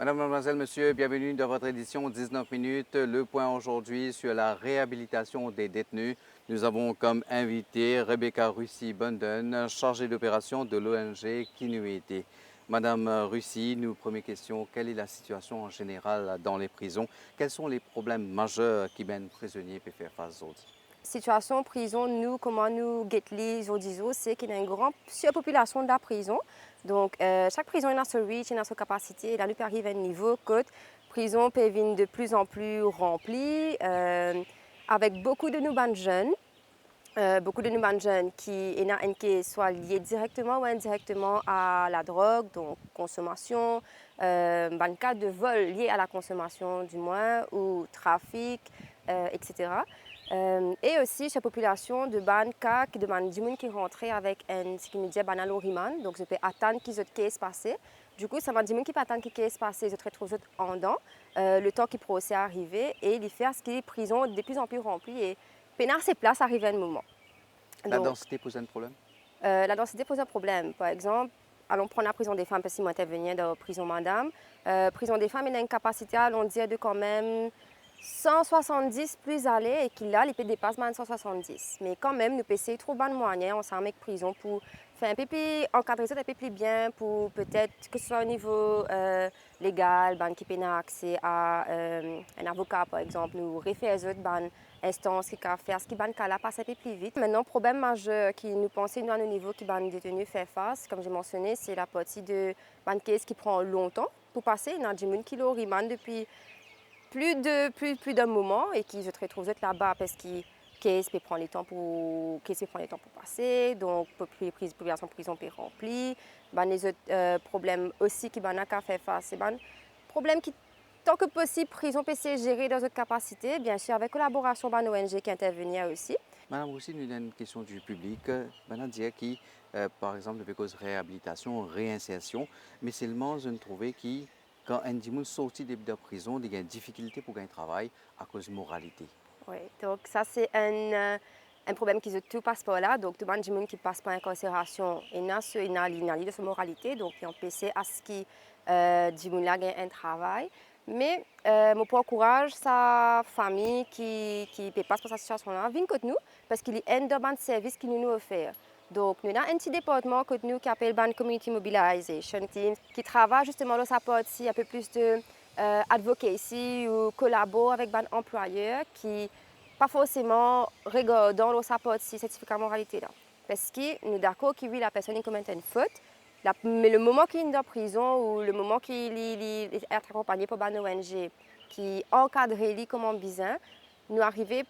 Madame, mademoiselle, monsieur, bienvenue dans votre édition 19 minutes. Le point aujourd'hui sur la réhabilitation des détenus. Nous avons comme invité Rebecca Russi-Bunden, chargée d'opération de l'ONG Kinuité. Madame Russi, nous, première question, quelle est la situation en général dans les prisons? Quels sont les problèmes majeurs qui mènent prisonniers à faire face aux autres? Situation prison, nous, comment nous guettons, c'est qu'il y a une grande surpopulation de la prison. Donc, chaque prison a son reach, a sa capacité. Et là, nous arrivons à un niveau que la prison peut venir de plus en plus remplie, avec beaucoup de nous jeunes. Qui soient liés directement ou indirectement à la drogue, donc consommation, dans le cas de vol lié à la consommation du moins, ou trafic, etc. Et aussi cette population de banques qui demandent du monde qui rentrait avec un ce qui me dit banal au riman, donc je peux attendre qu'ils aient qu'est passé. Du coup, ça va dire qui peut attendre qu'ils qu'est passé, je retrouve en dedans, le temps qui procès arriver et il fait ce qui est prison de plus en plus remplie et pénard ses places arrive à un moment. La Donc, densité pose un problème? la densité pose un problème. Par exemple, allons prendre la prison des femmes parce que moi intervenir dans la prison madame. Prison des femmes, il a une capacité à l'on dire de quand même 170 plus aller et qu'il a, il peut dépasser 170. Mais quand même, nous essayons de trouver un moyen ensemble avec prison pour faire un peu plus encadrer ça un peu plus bien pour peut-être que ce soit au niveau légal, qui peut avoir accès à un avocat par exemple, nous référer aux autres instances qui peuvent faire ce qui là passe un peu plus vite. Maintenant, le problème majeur qui nous pensons à nos niveaux qui les détenus faire face, comme j'ai mentionné, c'est la partie de caisse qui prend longtemps pour passer. Il y a des gens qui l'ont depuis plus d'un moment et qui se retrouvent là-bas parce qu'ils peut prendre le temps pour passer, donc les populations de prison peut remplir. Les autres problèmes aussi qui ont qu'à faire face, c'est problème qui tant que possible prison peut se gérer dans notre capacité, bien sûr avec collaboration de l'ONG qui intervient aussi. Madame aussi, nous avons une question du public. Maintenant, dire qui, par exemple, de cause réhabilitation, réinsertion, mais seulement je ne trouvais qui, quand un dimanche sorti de la prison, il y a une difficulté pour gagner travail à cause de moralité. Oui, donc ça c'est un problème qui se tout passe par là. Donc tout le monde qui passe par incarcération, il a de sa moralité, donc il empêche à ce qui gagne un travail. Mais mon point encourage sa famille qui passe par cette situation-là, vient contre nous parce qu'il y a un service qui nous offre. Donc, nous avons un petit département que nous qui appelle Community Mobilization Team qui travaille justement dans sa partie un peu plus de advocacy ou collabore avec des employeurs qui pas forcément regardant sa partie certificat moralité là. Parce que nous sommes d'accord que oui, la personne commet une faute, mais le moment qu'il est en prison ou le moment qu'il est accompagné par une ONG qui encadre lui comme besoin, nous arrivons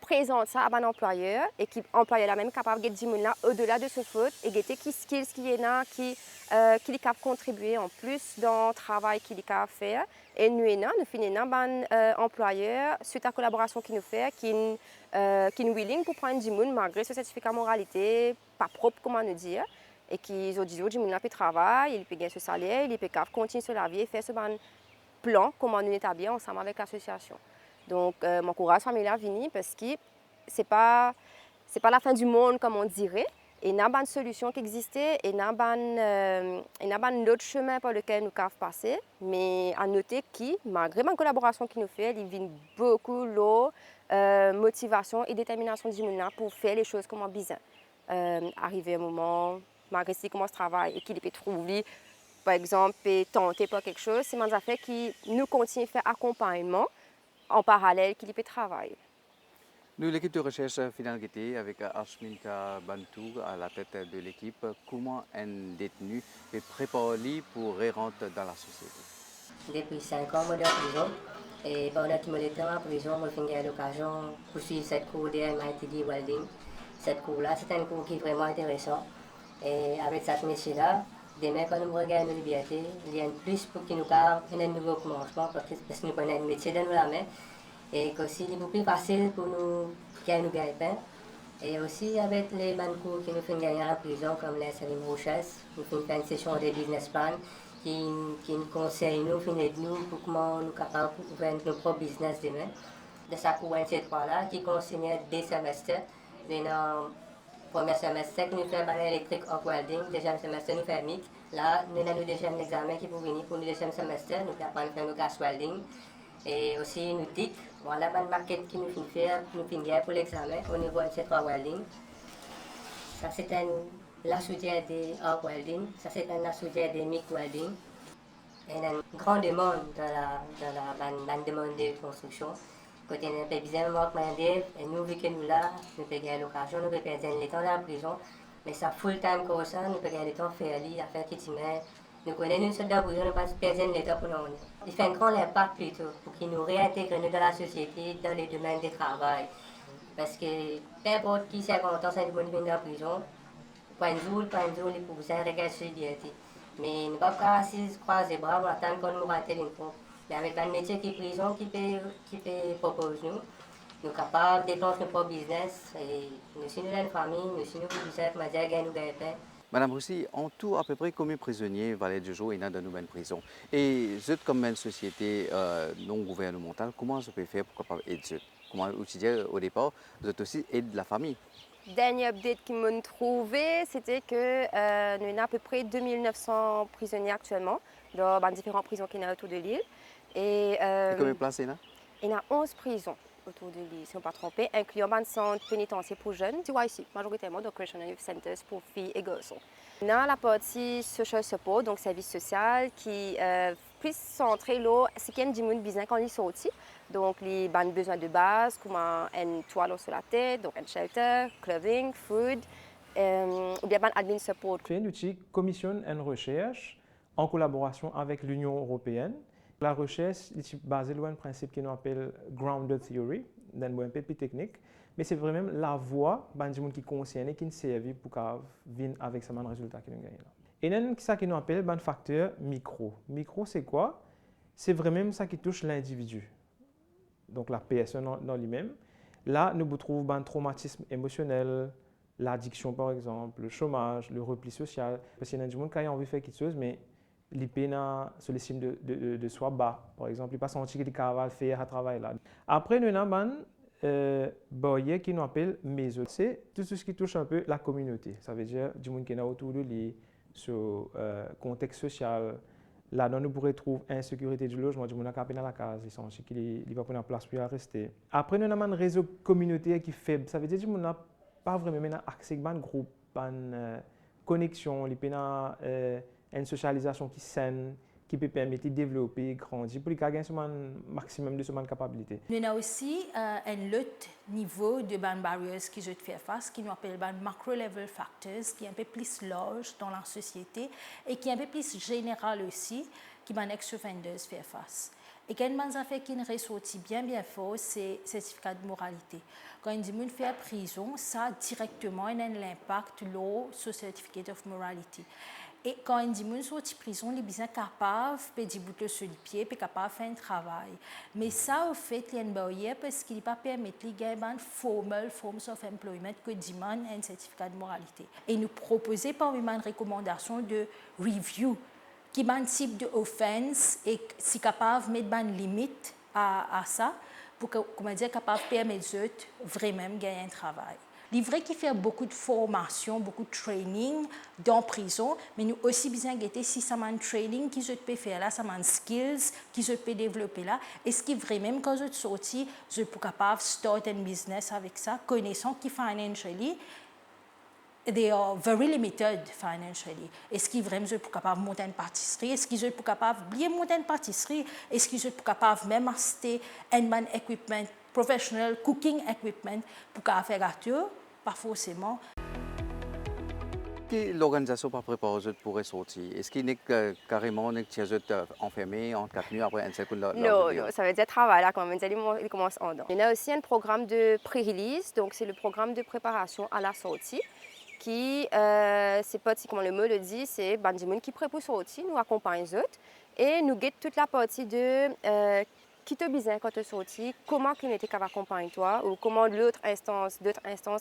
présente ça à un employeur et qui employeur la même capable de dire au-delà de ce faute et guetter qui skills qui est là qui est capable de contribuer en plus dans le travail qu'il est capable de faire et nous finissons un employeur suite à la collaboration qu'il nous fait qui est willing pour prendre du monde malgré ce certificat moralité pas propre comment nous dire et qui ont dit du monde peut travailler il peut gagner ce salaire il peut continuer sur la vie et faire ce plan comment nous établir ensemble avec l'association. Donc, mon courage familial vient parce que ce n'est pas la fin du monde comme on dirait. Il y a une solution qui existait et il y a un autre chemin par lequel nous pouvons passer. Mais à noter que, malgré ma collaboration qui nous fait, il vient beaucoup de motivation et détermination du monde pour faire les choses comme on besoin. Arriver un moment, malgré qu'il commence à travailler et qu'il peut trouver, par exemple, peut tenter pour quelque chose, c'est un affaire qui nous continue à faire accompagnement en parallèle qu'il peut travailler. Nous, l'équipe de recherche finale était avec Ashminta Bantou à la tête de l'équipe. Comment un détenu est préparé pour rentrer dans la société? Depuis 5 ans, je suis en prison. Et pendant que je suis en prison, je suis l'occasion de poursuivre cette cours de MITD Welding. Cette cours-là, c'est un cours qui est vraiment intéressant. Et avec cette métier-là, demain, quand nous regardons nos libertés, il y a un plus pour qu'il nous parle un nouveau commencement parce que nous prenons un métier dans la main. Et aussi, il est beaucoup plus facile pour nous gagner pain. Et aussi, avec les cours qui nous font gagner en prison, comme les Salim Rochesse, nous faisons une session de business plan qui nous conseille, nous pour comment nous sommes capables d'ouvrir nos propres business demain. De sa cours NC3 là, qui consigne des semestres. Dans le premier semestre, nous faisons un électrique off welding, deuxième semestre, nous faisons MIC. Là, nous avons le deuxième examen qui pour venir pour le deuxième semestre. Nous apprenons à faire nos gas welding. Et aussi, nous TIC. Voilà la maquette qui nous fait faire, nous finir pour l'examen au niveau de ces 3 welding. Ça, c'est la soudure des arc welding. Ça, c'est la soudure des MIG welding. Il y a une grande demande dans la demande de construction. Quand on a besoin de main-d'œuvre, et nous, vu que nous là, nous pouvons gagner l'occasion, nous pouvons perdre le temps dans la prison. Mais ça, full-time comme ça, nous pouvons gagner le temps faire les affaires qui t'y mettent. Nous connaissons une seule prison, nous ne pouvons pas perdre le temps pour nous. Il fait un grand impact plutôt pour qu'ils nous réintègrent dans la société, dans les domaines de travail. Parce que peu importe qui c'est content, c'est de venir dans la prison, pas un jour, les poussins regardent sur liberté. Mais nous ne pouvons pas assis, croiser les bras pour attendre qu'on nous rate une fois. Mais avec un métier qui est prison, qui peut proposer nous, nous sommes capables de déclencher notre propre business. Et nous sommes une famille, nous sommes une business, nous avons gagné. Madame Russi, en tout, à peu près combien de prisonniers valets du jour il y a dans nos prisons? Et vous êtes comme une société non gouvernementale, comment ça peut faire pour capable aider? Comment aussi dire au départ, vous êtes aussi aide la famille? Dernier update qu'ils m'ont trouvé, c'était que nous avons à peu près 2900 prisonniers actuellement dans différentes prisons qui sont autour de l'île. Et combien de places il y a? Il y a 11 prisons autour de l'île, si on ne pas trompé, incluant un centre pénitentiaire pour jeunes, tu vois ici, majoritairement de Correctional Youth Centers pour filles et garçons. On a la partie social support, donc service social, qui plus centré là, ce qui est du monde business quand ils sont sortis. Donc, les besoins de base, comme un toit sur la tête, donc un shelter, clothing, food, ou bien un admin support. Nous commissionne une recherche en collaboration avec l'Union européenne. La recherche est basée sur un principe qu'on appelle grounded theory, d'un point de vue technique, mais c'est vraiment la voie des gens qui concernent qui servent pour venir avec ce résultat qu'ils ont gagné. Et il y a ça qu'on appelle un facteur micro. Micro, c'est quoi? C'est vraiment ça qui touche l'individu. Donc la personne dans lui-même. Là, nous trouvons un traumatisme émotionnel, l'addiction par exemple, le chômage, le repli social. Parce qu'il y a des gens qui ont envie de faire quelque chose, mais les peines sur l'estime de soi bas. Par exemple, ils ne pas sentir qu'ils peuvent faire un travail là. Après, nous avons un barrière qui nous appelle méso. C'est tout ce qui touche un peu la communauté. Ça veut dire du monde qui est autour de lui, sur le contexte social. Là-dedans, nous pourrions trouver insécurité du logement, du monde qui est dans la case, ils sont qu'il ne va pas prendre place pour y rester. Après, nous avons un réseau communautaire qui est faible. Ça veut dire que nous n'avons pas vraiment accès à un groupe, à une connexion, une socialisation qui est saine, qui peut permettre de développer, grandir, pour gagner un maximum de son capacité. Nous avons aussi un autre niveau de barrières qui je fais face, qui nous appelle macro-level factors, qui est un peu plus large dans la société et qui est un peu plus général aussi, qui m'a ex-offenders faire face. Et quand on a fait qui ressortit bien fort, c'est le certificat de moralité. Quand on dit qu'on fait prison, ça a directement l'impact sur le certificate of morality. Et quand on dit qu'on sort de prison, les gens sont capables de dire sur les pieds, sont capables de faire un travail. Mais ça, au fait, il y a une barrière parce qu'il ne pas permettre de gagner une formal forms of employment que demande un certificat de moralité. Et nous proposons parmi une recommandation de review qui est un type d'offense et si capable de mettre une limite à ça pour que, comment dire, capable de permettre aux autres vraiment gagner un travail. Il est vrai qu'il fait beaucoup de formation, beaucoup de training dans la prison, mais nous aussi besoin de guetter si ça m'a un training qui je peux faire là, ça m'a un skills qui je peux développer là. Est-ce que vraiment quand je suis sorti, je suis capable de start un business avec ça, connaissant que financially, they are very limited financially. Est-ce qu'ils vraiment sont capables de monter une pâtisserie? Est-ce qu'ils sont capables de bien monter une pâtisserie? Est-ce qu'ils sont capables de même acheter un equipment, professional cooking equipment pour faire gâteau? Pas forcément. L'organisation pas préparée aux autres pour sortir. Est-ce qu'il est carrément enfermé en 4 nuits après un seul coup de Non, ça veut dire travail là quand même, il commence en dedans. Il y a aussi un programme de pré-release, donc c'est le programme de préparation à la sortie. Qui, c'est pas comme le mot le dit, c'est des gens qui prêtent pour sortir, nous accompagnent les autres et nous guidons toute la partie de qui te besoin quand tu sorti, comment qui était capable d'accompagner toi ou comment d'autres instances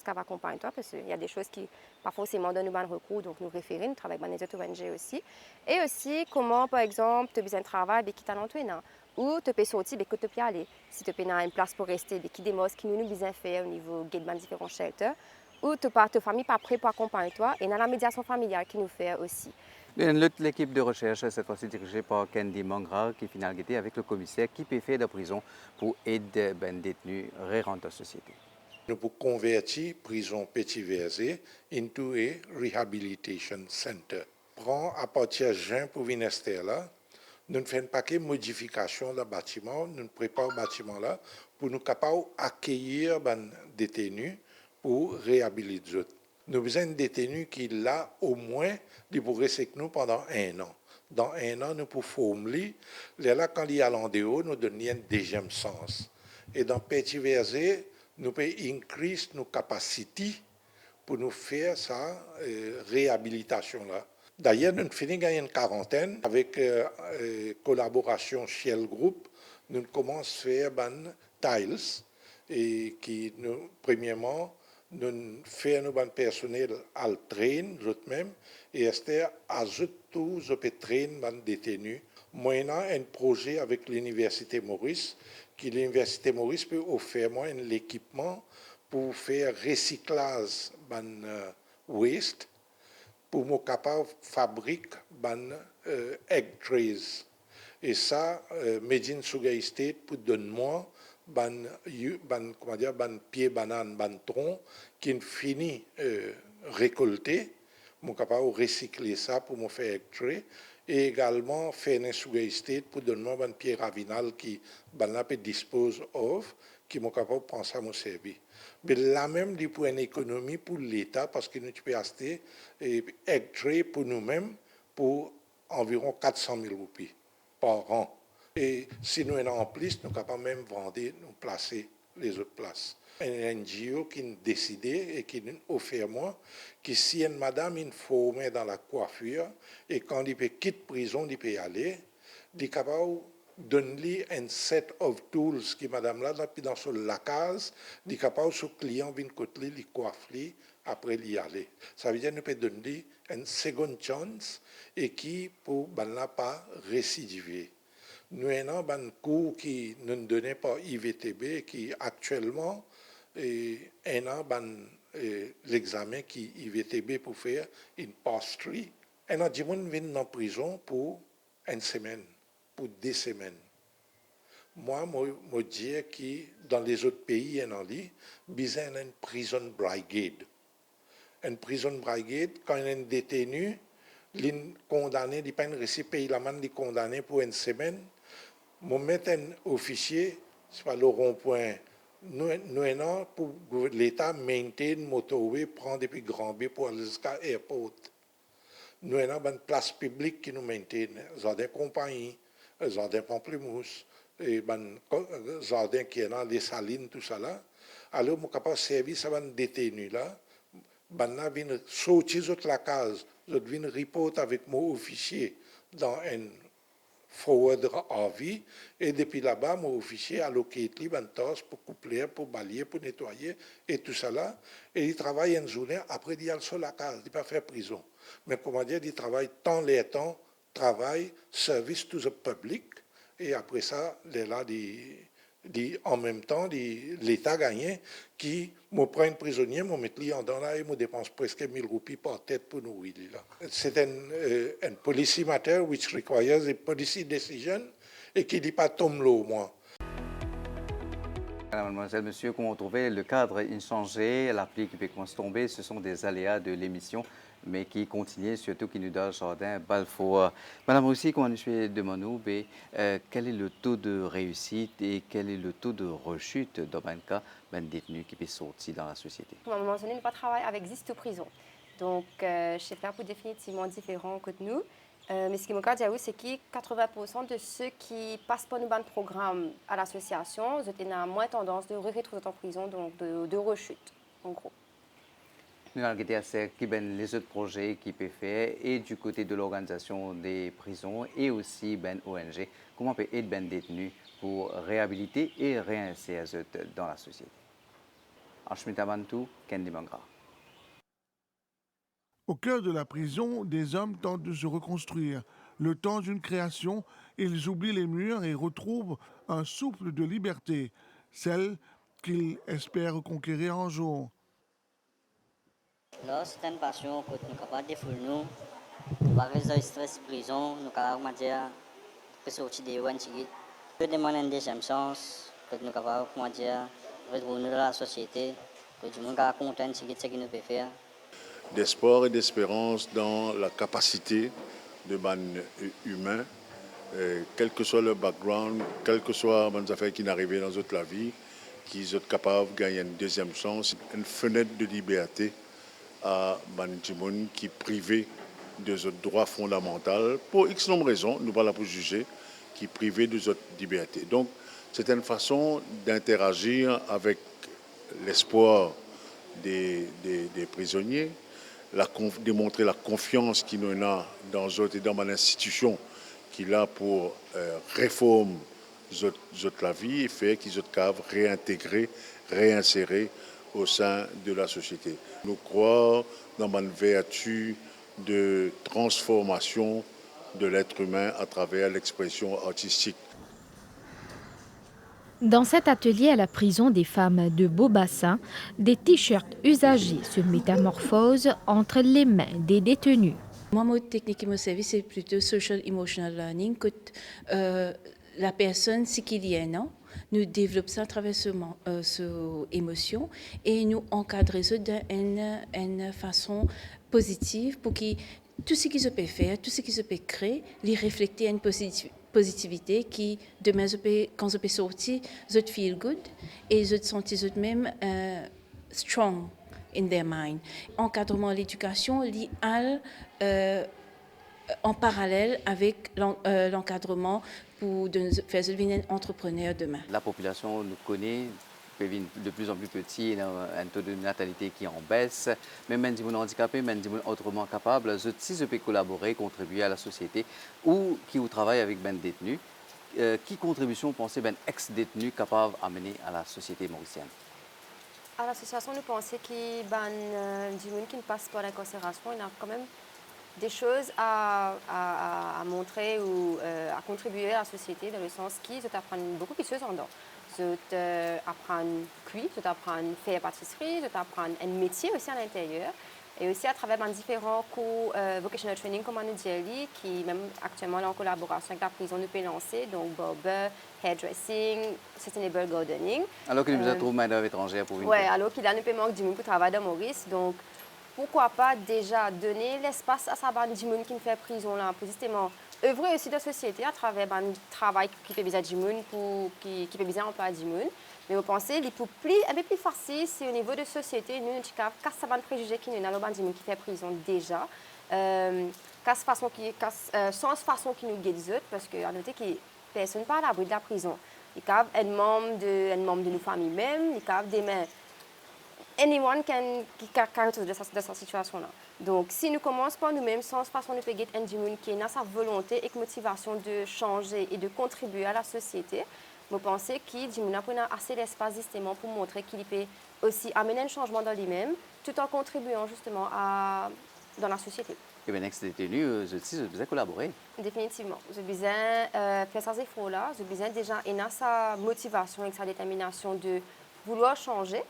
capable d'accompagner toi parce qu'il y a des choses qui pas forcément donnent un recours donc nous référons, nous travaillons avec des ONG aussi et aussi comment par exemple tu as besoin de travail qui t'entoure ou tu peux sortir que tu peux aller si tu as une place pour rester qui démontre ce qui nous besoin faire au niveau de différents shelters ou ta famille pas prêt pour accompagner toi et dans la médiation familiale qui nous fait aussi. L'équipe de recherche, cette fois-ci dirigée par Kendi Mangra, qui finit avec le commissaire qui peut faire de prison pour aider les détenus à rentrer dans la société. Nous pouvons convertir prison Petit Versé into a rehabilitation center. Prend à partir de juin pour venir là, nous faisons un paquet de modifications dans le bâtiment, nous préparons le bâtiment là pour nous capables d'accueillir les détenus pour réhabiliter. Nous avons besoin de détenus qui là au moins pour rester avec nous pendant 1 an. Dans 1 an, nous pouvons former. Là, quand il y a l'endéo, nous donnons un deuxième sens. Et dans Petit Versé, nous pouvons increase nos capacités pour nous faire sa réhabilitation-là. D'ailleurs, nous finissons gagner une quarantaine avec collaboration Shell Group. Nous commençons à faire des tiles et qui, nous, premièrement, nous faisons nos personnel à le train, nous-mêmes, et c'est à tout le train des détenus. Moyennant un projet avec l'Université Maurice, qui l'Université Maurice peut offrir moi l'équipement pour faire recyclage de waste, pour me capable de fabriquer des egg trays. Et ça, Medine Sugar State pour donner moi ban pied banane, ban tronc, qui finit récolter, je suis capable de recycler ça pour me faire egg tray. Et également faire un sugar state pour donner un pied ravinal qui peut dispose of, qui est capable de penser à mon service. Mais là même, il pour une économie pour l'État, parce que nous pouvons acheter egg tray pour nous-mêmes pour environ 400 000 roupies par an. Et si nous en plus, nous sommes capables même vendre, nous placer les autres places. Un NGO qui a décidé et qui a offert moi que si une madame est formée dans la coiffure et quand il peut quitter prison, il peut y aller, il est capable de donner un set of tools que madame là, dans son lacage, il est capable de client vient côté lui coiffer après y aller. Ça veut dire nous peut donner une second chance et qui pour ne pas récidiver. Nous avons un cours qui nous donnait par IVTB qui actuellement l'examen qui IVTB pour faire une pastry. Et nous avons en prison pour 1 semaine, pour 2 semaines. Moi, je dis que dans les autres pays, il y a une prison brigade. Une prison brigade, quand il y a un détenu, il est condamné, il n'est pas payer la main, il est condamné pour 1 semaine. Je mets un officier, c'est pas le rond-point. Nous, pour l'État, maintain motorway, prendre depuis Grand B pour aller jusqu'à l'aéroport. Nous avons une place publique qui nous maintient. Jardin compagnie, jardin pamplemousse, jardin qui est dans les salines, tout ça là. Alors, nous sommes capables de servir à un détenu là. Nous viennent sortir de la case, nous viennent reporter avec mon officier dans un forward à vie, et depuis là-bas, mon officier a alloqué une tasse pour coupler, pour balayer, pour nettoyer, et tout ça là. Et il travaille une journée, après il y a sur la case, il ne peut pas faire prison. Mais comment dire, il travaille tant les temps, travail, service to the public, et après ça, il est là, en même temps, l'État gagné, qui me prend un prisonnier, me met en dans là et me dépense presque 1000 roupies par tête pour nourrir là. C'est un policy matter which requires a policy decision et qui dit pas tombe l'eau, moi. Mademoiselle, monsieur, comment trouver le cadre inchangé, l'appli qui peut tomber, ce sont des aléas de l'émission, mais qui continuent, surtout qui nous donne jardin Balfour. Madame aussi, comment nous suis demandé, quel est le taux de réussite et quel est le taux de rechute dans un cas d'un détenu qui peut sortir dans la société? À un moment donné, nous pas travailler avec 10 prisons. Donc, je sais pas pour définitivement différent que nous. Mais ce qui me dit, c'est que 80% de ceux qui passent par nos programmes à l'association, ils ont moins tendance de retrouver en prison, donc de rechute, en gros. Nous avons les autres projets qui peuvent faire et du côté de l'organisation des prisons et aussi ben ONG, comment peut aider ben détenus pour réhabiliter et réinsérer dans la société. Ashmitabantu, Kendi Mangra. Au cœur de la prison, des hommes tentent de se reconstruire. Le temps d'une création, ils oublient les murs et retrouvent un souffle de liberté, celle qu'ils espèrent conquérir un jour. Là, c'est une passion que nous sommes capables de faire nous. Par le stress prison, nous avons dire que sortir de one ticket. Je demande une deuxième chance, que nous avons dire retourner dans la société, que tout le monde est content de ce que nous pouvons faire. D'espoir et d'espérance dans la capacité de ban humains, quel que soit leur background, quel que soit les affaires qui n'arrivent dans la vie, qu'ils sont capables de gagner une deuxième chance, une fenêtre de liberté à les qui privés de leurs droits fondamentaux pour X nombre de raisons, nous ne sommes pas là pour juger, qui privés de leur liberté. Donc, c'est une façon d'interagir avec l'espoir des prisonniers, démontrer la confiance qu'il nous a dans eux et dans l'institution qu'il a pour réformer la vie et faire qu'ils soient capables de réintégrer, réinsérer au sein de la société. Nous croyons dans une vertu de transformation de l'être humain à travers l'expression artistique. Dans cet atelier à la prison des femmes de Beaubassin, des t-shirts usagés se métamorphosent entre les mains des détenus. Moi, mon technique et mon service, c'est plutôt social emotional learning. Que la personne, ce qu'il y a, non? Nous développons ça à travers ce émotion et nous encadrons ça d'une façon positive pour que tout ce qu'ils peuvent faire, tout ce qu'ils peuvent créer, les refléter à une positivité qui, demain, quand ils peuvent sortir, ils feel good et ils sentent eux-mêmes strong in their mind. Encadrement de l'éducation lié en parallèle avec l'encadrement pour faire devenir un entrepreneur demain. La population nous connaît, devient de plus en plus petit, un taux de natalité qui en baisse. Mais même si vous êtes handicapé, même si vous êtes autrement capable, si je peux collaborer, contribuer à la société ou qui vous travaille avec ben détenus, qui contribution pensez ben ex-détenus capables d'amener à la société mauricienne? À l'association, nous pensons qu'il y a des gens qui ne passent pas l'incarcération. Il y a quand même des choses à montrer ou à contribuer à la société dans le sens qu'ils apprennent beaucoup de choses en dehors. Ils apprennent à cuire, ils apprennent à faire pâtisserie, ils apprennent un métier aussi à l'intérieur. Et aussi à travers différents cours vocational training, comme on nous dit, qui même actuellement en collaboration avec la prison nous peut lancer, donc barber, hairdressing, sustainable gardening. Alors qu'il nous a trouvé main d'œuvre étrangère pour une. Oui, alors qu'il a nous peut manquer du monde pour travailler dans Maurice. Donc pourquoi pas déjà donner l'espace à sa bande du monde qui nous fait prison là, pour justement œuvrer aussi dans la société à travers un travail qui fait besoin du monde, qui fait besoin d'emploi du monde. Mais vous pensez, il est un peu plus facile, c'est au niveau de la société, nous, casse ça va préjuger qui nous a le qui fait prison déjà, casse façon qui sans façon qui nous guide les autres, parce que à noter que personne pas à l'abri de la prison. Il y a un membre de nos familles même, il y a des mains. Anyone qui caractérise de cette situation-là. Donc, si nous commençons par nous-mêmes, sans façon de payer un monde qui a sa volonté et motivation de changer et de contribuer à la société, je pense qu'il a assez d'espace justement pour montrer qu'il peut aussi amener un changement dans lui-même, tout en contribuant justement dans la société. Et bien, ex-détenu, je besoin collaborer. Définitivement. Je besoin faire ces efforts-là. Je besoin déjà sa motivation et sa détermination de vouloir changer.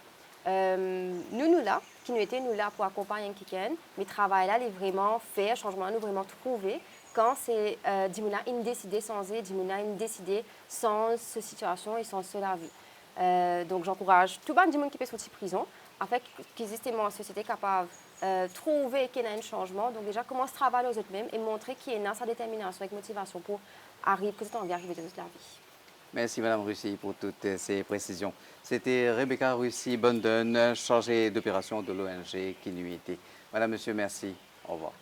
Nous là, qui nous étions là pour accompagner quelqu'un, mais le travail là, est vraiment fait, changement nous vraiment trouvé. Quand c'est Dimuna une décidé sans eux, Dimuna une décidé sans cette situation et sans cela vie. Donc j'encourage tout le monde qui peut sortir de prison, afin qu'ils justement une société capable de trouver qu'il y a un changement. Donc déjà commence à travailler aux autres mêmes et montrer qu'il y a sa détermination et motivation pour arriver à arriver de la vie. Merci Madame Russi pour toutes ces précisions. C'était Rebecca Russi-Bondon, chargée d'opération de l'ONG qui nous était. Madame, Monsieur, merci. Au revoir.